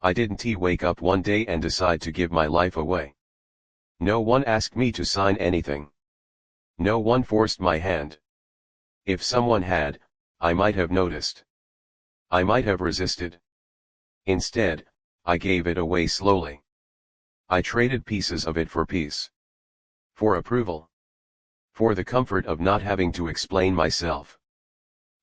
I didn't wake up one day and decide to give my life away. No one asked me to sign anything. No one forced my hand. If someone had, I might have noticed. I might have resisted. Instead, I gave it away slowly. I traded pieces of it for peace. For approval. For the comfort of not having to explain myself.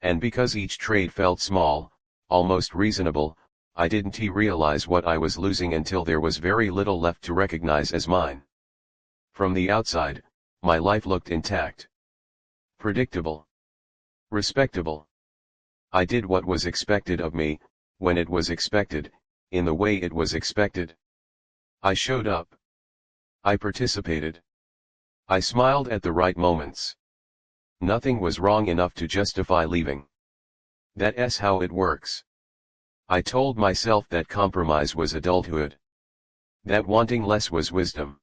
And because each trade felt small, almost reasonable, I didn't realize what I was losing until there was very little left to recognize as mine. From the outside, my life looked intact. Predictable. Respectable. I did what was expected of me, when it was expected, in the way it was expected. I showed up. I participated. I smiled at the right moments. Nothing was wrong enough to justify leaving. That's how it works. I told myself that compromise was adulthood. That wanting less was wisdom.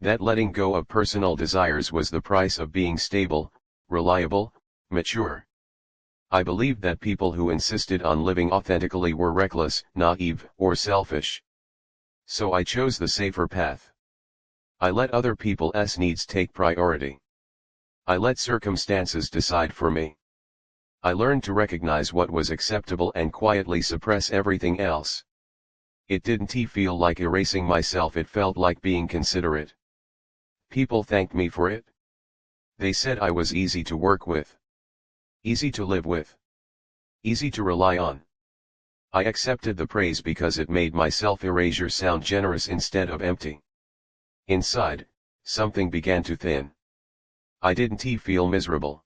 That letting go of personal desires was the price of being stable, reliable, mature. I believed that people who insisted on living authentically were reckless, naive, or selfish. So I chose the safer path. I let other people's needs take priority. I let circumstances decide for me. I learned to recognize what was acceptable and quietly suppress everything else. It didn't feel like erasing myself, it felt like being considerate. People thanked me for it. They said I was easy to work with. Easy to live with. Easy to rely on. I accepted the praise because it made my self-erasure sound generous instead of empty. Inside, something began to thin. I didn't feel miserable.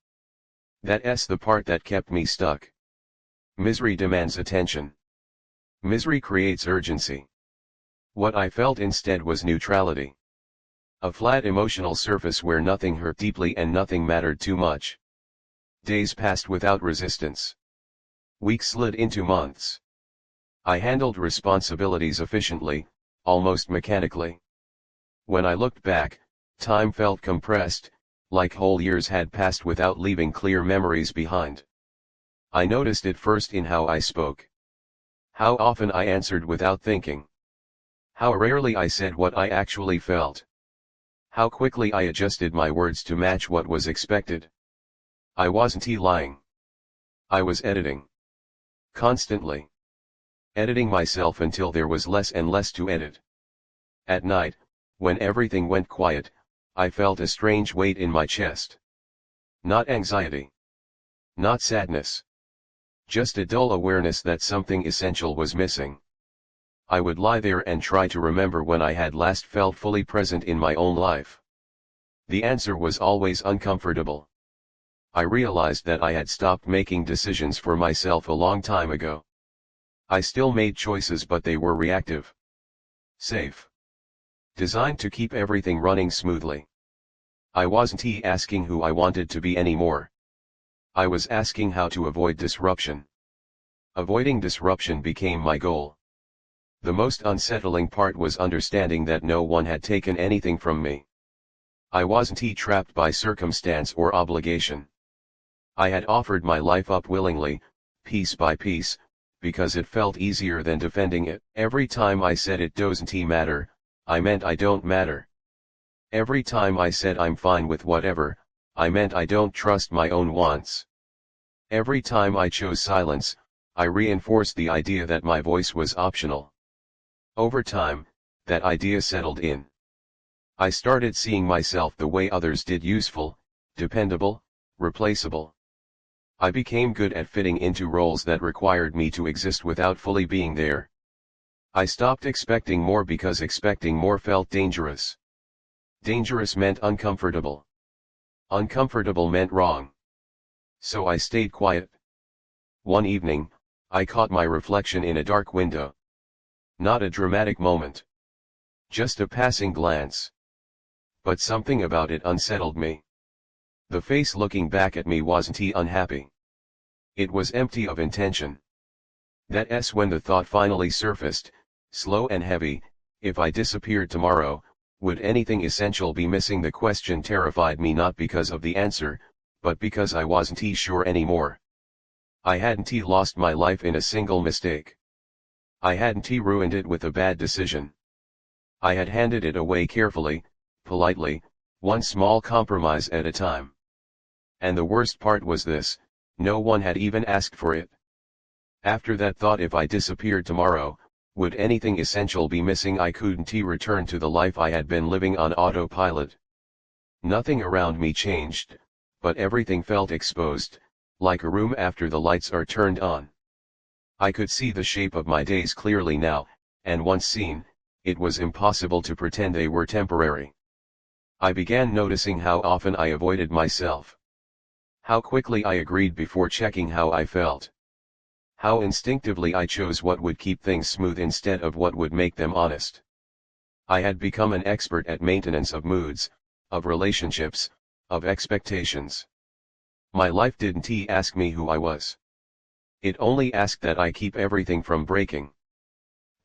That's the part that kept me stuck. Misery demands attention. Misery creates urgency. What I felt instead was neutrality. A flat emotional surface where nothing hurt deeply and nothing mattered too much. Days passed without resistance. Weeks slid into months. I handled responsibilities efficiently, almost mechanically. When I looked back, time felt compressed, like whole years had passed without leaving clear memories behind. I noticed it first in how I spoke. How often I answered without thinking. How rarely I said what I actually felt. How quickly I adjusted my words to match what was expected. I wasn't lying. I was editing. Constantly. Editing myself until there was less and less to edit. At night, when everything went quiet, I felt a strange weight in my chest. Not anxiety. Not sadness. Just a dull awareness that something essential was missing. I would lie there and try to remember when I had last felt fully present in my own life. The answer was always uncomfortable. I realized that I had stopped making decisions for myself a long time ago. I still made choices, but they were reactive. Safe. Designed to keep everything running smoothly. I wasn't asking who I wanted to be anymore. I was asking how to avoid disruption. Avoiding disruption became my goal. The most unsettling part was understanding that no one had taken anything from me. I wasn't trapped by circumstance or obligation. I had offered my life up willingly, piece by piece, because it felt easier than defending it. Every time I said it doesn't matter, I meant I don't matter. Every time I said I'm fine with whatever, I meant I don't trust my own wants. Every time I chose silence, I reinforced the idea that my voice was optional. Over time, that idea settled in. I started seeing myself the way others did: useful, dependable, replaceable. I became good at fitting into roles that required me to exist without fully being there. I stopped expecting more because expecting more felt dangerous. Dangerous meant uncomfortable. Uncomfortable meant wrong. So I stayed quiet. One evening, I caught my reflection in a dark window. Not a dramatic moment. Just a passing glance. But something about it unsettled me. The face looking back at me wasn't unhappy. It was empty of intention. That's when the thought finally surfaced, slow and heavy: if I disappeared tomorrow, would anything essential be missing? The question terrified me, not because of the answer, but because I wasn't sure anymore. I hadn't lost my life in a single mistake. I hadn't ruined it with a bad decision. I had handed it away carefully, politely, one small compromise at a time. And the worst part was this, no one had even asked for it. After that thought, if I disappeared tomorrow, would anything essential be missing? I couldn't return to the life I had been living on autopilot. Nothing around me changed, but everything felt exposed, like a room after the lights are turned on. I could see the shape of my days clearly now, and once seen, it was impossible to pretend they were temporary. I began noticing how often I avoided myself. How quickly I agreed before checking how I felt. How instinctively I chose what would keep things smooth instead of what would make them honest. I had become an expert at maintenance of moods, of relationships, of expectations. My life didn't ask me who I was. It only asked that I keep everything from breaking.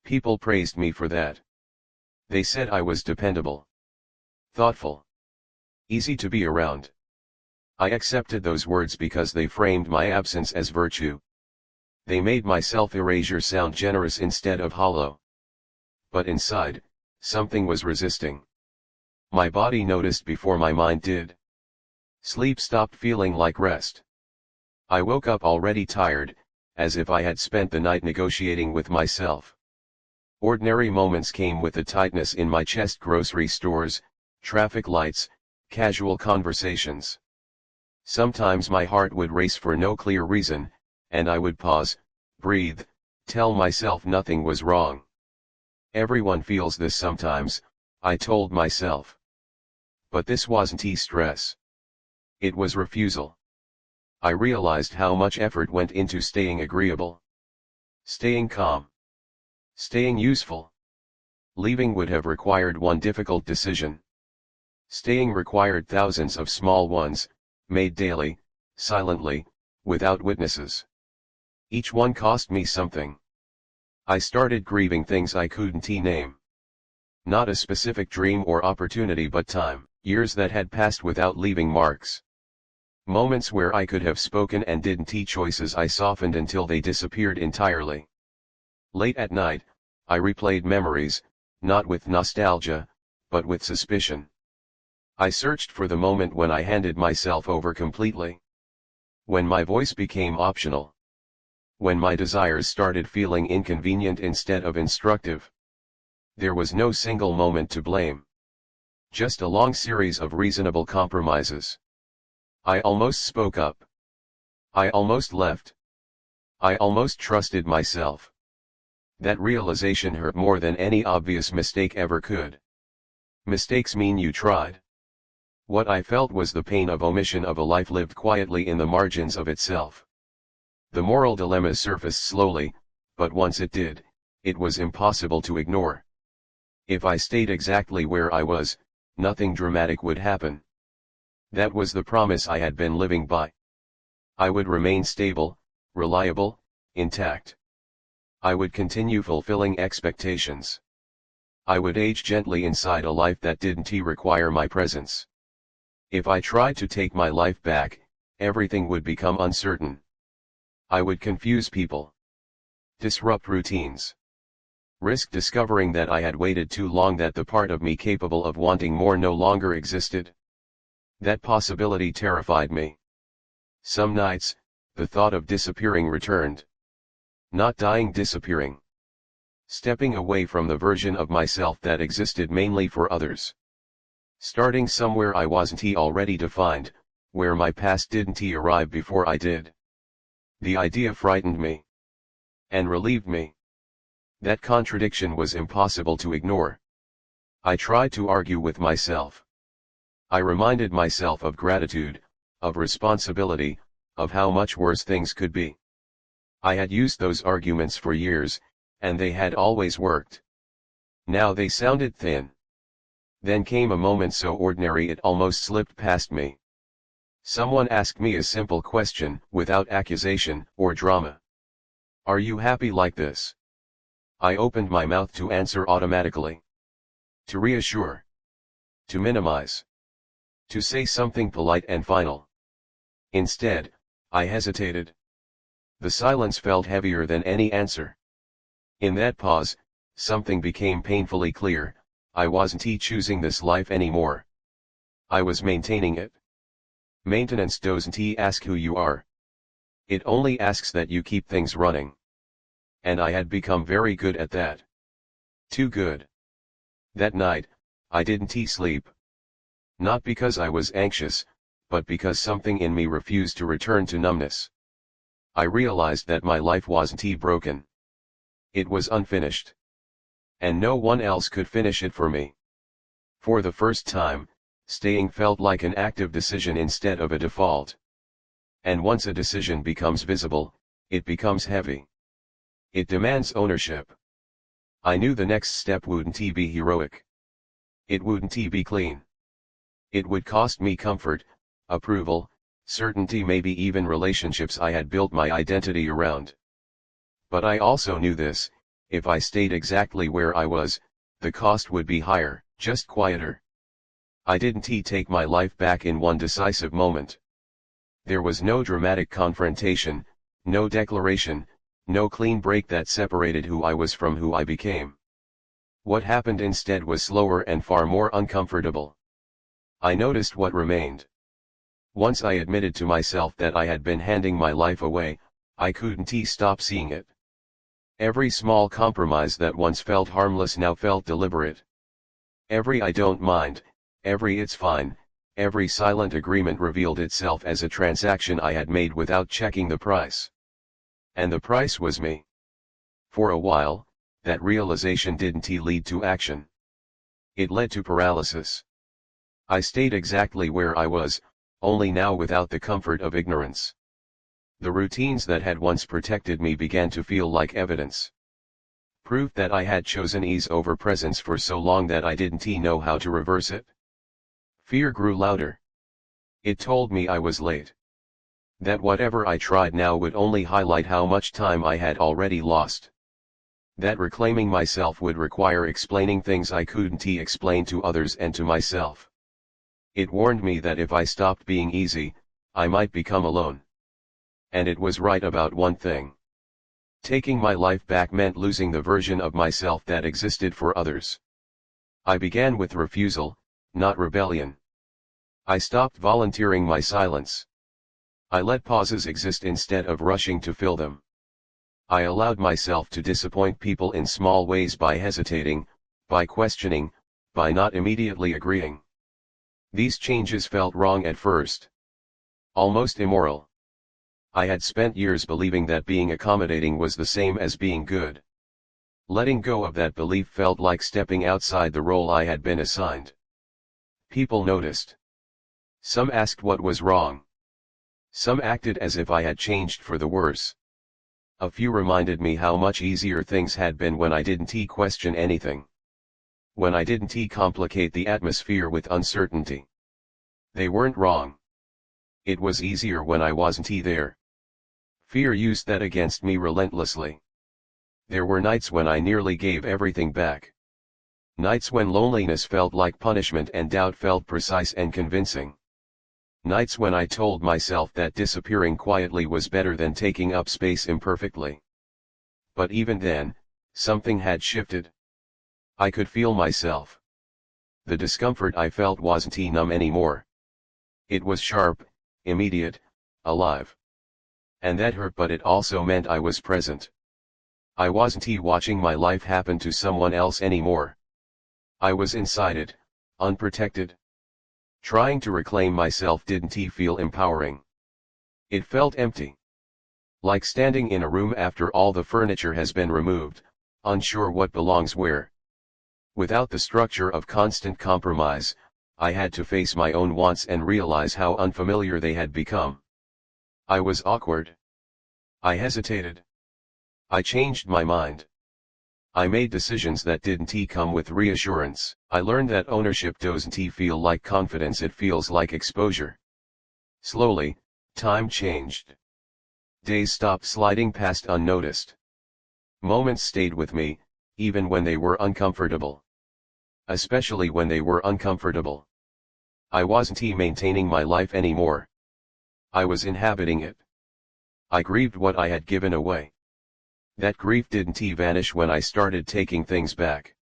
People praised me for that. They said I was dependable, thoughtful, easy to be around. I accepted those words because they framed my absence as virtue. They made my self-erasure sound generous instead of hollow. But inside, something was resisting. My body noticed before my mind did. Sleep stopped feeling like rest. I woke up already tired, as if I had spent the night negotiating with myself. Ordinary moments came with a tightness in my chest: grocery stores, traffic lights, casual conversations. Sometimes my heart would race for no clear reason, and I would pause, breathe, tell myself nothing was wrong. Everyone feels this sometimes, I told myself. But this wasn't stress. It was refusal. I realized how much effort went into staying agreeable, staying calm, staying useful. Leaving would have required one difficult decision. Staying required thousands of small ones, made daily, silently, without witnesses. Each one cost me something. I started grieving things I couldn't name. Not a specific dream or opportunity, but time, years that had passed without leaving marks. Moments where I could have spoken and didn't. Choices I softened until they disappeared entirely. Late at night, I replayed memories, not with nostalgia, but with suspicion. I searched for the moment when I handed myself over completely. When my voice became optional. When my desires started feeling inconvenient instead of instructive. There was no single moment to blame. Just a long series of reasonable compromises. I almost spoke up. I almost left. I almost trusted myself. That realization hurt more than any obvious mistake ever could. Mistakes mean you tried. What I felt was the pain of omission of a life lived quietly in the margins of itself. The moral dilemma surfaced slowly, but once it did, it was impossible to ignore. If I stayed exactly where I was, nothing dramatic would happen. That was the promise I had been living by. I would remain stable, reliable, intact. I would continue fulfilling expectations. I would age gently inside a life that didn't require my presence. If I tried to take my life back, everything would become uncertain. I would confuse people, disrupt routines, risk discovering that I had waited too long, that the part of me capable of wanting more no longer existed. That possibility terrified me. Some nights, the thought of disappearing returned. Not dying, disappearing. Stepping away from the version of myself that existed mainly for others. Starting somewhere I wasn't already defined, where my past didn't arrive before I did. The idea frightened me. And relieved me. That contradiction was impossible to ignore. I tried to argue with myself. I reminded myself of gratitude, of responsibility, of how much worse things could be. I had used those arguments for years, and they had always worked. Now they sounded thin. Then came a moment so ordinary it almost slipped past me. Someone asked me a simple question, without accusation or drama. "Are you happy like this?" I opened my mouth to answer automatically. To reassure. To minimize. To say something polite and final. Instead, I hesitated. The silence felt heavier than any answer. In that pause, something became painfully clear. I wasn't choosing this life anymore. I was maintaining it. Maintenance doesn't ask who you are. It only asks that you keep things running. And I had become very good at that. Too good. That night, I didn't sleep. Not because I was anxious, but because something in me refused to return to numbness. I realized that my life wasn't broken. It was unfinished. And no one else could finish it for me. For the first time, staying felt like an active decision instead of a default. And once a decision becomes visible, it becomes heavy. It demands ownership. I knew the next step wouldn't be heroic. It wouldn't be clean. It would cost me comfort, approval, certainty, maybe even relationships I had built my identity around. But I also knew this: if I stayed exactly where I was, the cost would be higher, just quieter. I didn't take my life back in one decisive moment. There was no dramatic confrontation, no declaration, no clean break that separated who I was from who I became. What happened instead was slower and far more uncomfortable. I noticed what remained. Once I admitted to myself that I had been handing my life away, I couldn't stop seeing it. Every small compromise that once felt harmless now felt deliberate. Every "I don't mind," every "it's fine," every silent agreement revealed itself as a transaction I had made without checking the price. And the price was me. For a while, that realization didn't lead to action. It led to paralysis. I stayed exactly where I was, only now without the comfort of ignorance. The routines that had once protected me began to feel like evidence. Proof that I had chosen ease over presence for so long that I didn't know how to reverse it. Fear grew louder. It told me I was late. That whatever I tried now would only highlight how much time I had already lost. That reclaiming myself would require explaining things I couldn't explain to others and to myself. It warned me that if I stopped being easy, I might become alone. And it was right about one thing. Taking my life back meant losing the version of myself that existed for others. I began with refusal, not rebellion. I stopped volunteering my silence. I let pauses exist instead of rushing to fill them. I allowed myself to disappoint people in small ways by hesitating, by questioning, by not immediately agreeing. These changes felt wrong at first. Almost immoral. I had spent years believing that being accommodating was the same as being good. Letting go of that belief felt like stepping outside the role I had been assigned. People noticed. Some asked what was wrong. Some acted as if I had changed for the worse. A few reminded me how much easier things had been when I didn't question anything. When I didn't complicate the atmosphere with uncertainty. They weren't wrong. It was easier when I wasn't there. Fear used that against me relentlessly. There were nights when I nearly gave everything back. Nights when loneliness felt like punishment and doubt felt precise and convincing. Nights when I told myself that disappearing quietly was better than taking up space imperfectly. But even then, something had shifted. I could feel myself. The discomfort I felt wasn't numb anymore. It was sharp, immediate, alive. And that hurt, but it also meant I was present. I wasn't watching my life happen to someone else anymore. I was inside it, unprotected. Trying to reclaim myself didn't feel empowering. It felt empty. Like standing in a room after all the furniture has been removed, unsure what belongs where. Without the structure of constant compromise, I had to face my own wants and realize how unfamiliar they had become. I was awkward. I hesitated. I changed my mind. I made decisions that didn't come with reassurance. I learned that ownership doesn't feel like confidence, it feels like exposure. Slowly, time changed. Days stopped sliding past unnoticed. Moments stayed with me, even when they were uncomfortable. Especially when they were uncomfortable. I wasn't maintaining my life anymore. I was inhabiting it. I grieved what I had given away. That grief didn't vanish when I started taking things back.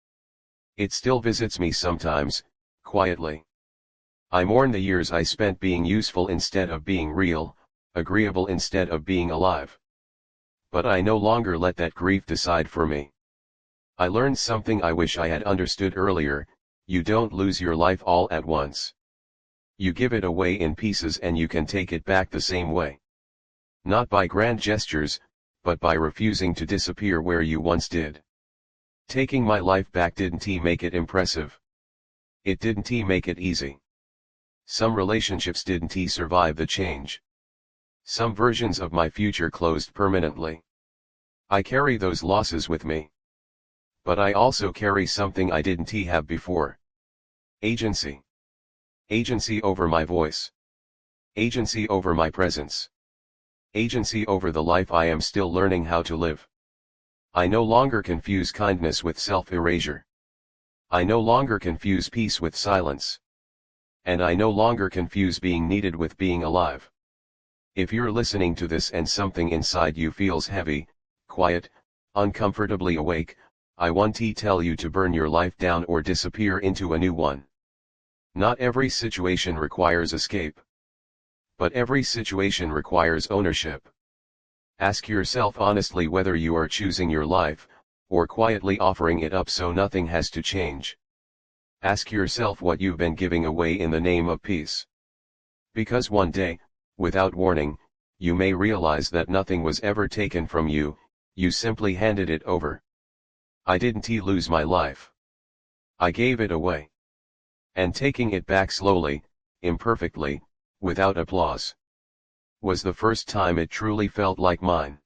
It still visits me sometimes, quietly. I mourn the years I spent being useful instead of being real, agreeable instead of being alive. But I no longer let that grief decide for me. I learned something I wish I had understood earlier: you don't lose your life all at once. You give it away in pieces and you can take it back the same way. Not by grand gestures, but by refusing to disappear where you once did. Taking my life back didn't make it impressive. It didn't make it easy. Some relationships didn't survive the change. Some versions of my future closed permanently. I carry those losses with me. But I also carry something I didn't have before. Agency. Agency over my voice. Agency over my presence. Agency over the life I am still learning how to live. I no longer confuse kindness with self-erasure. I no longer confuse peace with silence. And I no longer confuse being needed with being alive. If you're listening to this and something inside you feels heavy, quiet, uncomfortably awake, I want to tell you to burn your life down or disappear into a new one. Not every situation requires escape. But every situation requires ownership. Ask yourself honestly whether you are choosing your life, or quietly offering it up so nothing has to change. Ask yourself what you've been giving away in the name of peace. Because one day, without warning, you may realize that nothing was ever taken from you, you simply handed it over. I didn't lose my life. I gave it away. And taking it back slowly, imperfectly, without applause, was the first time it truly felt like mine.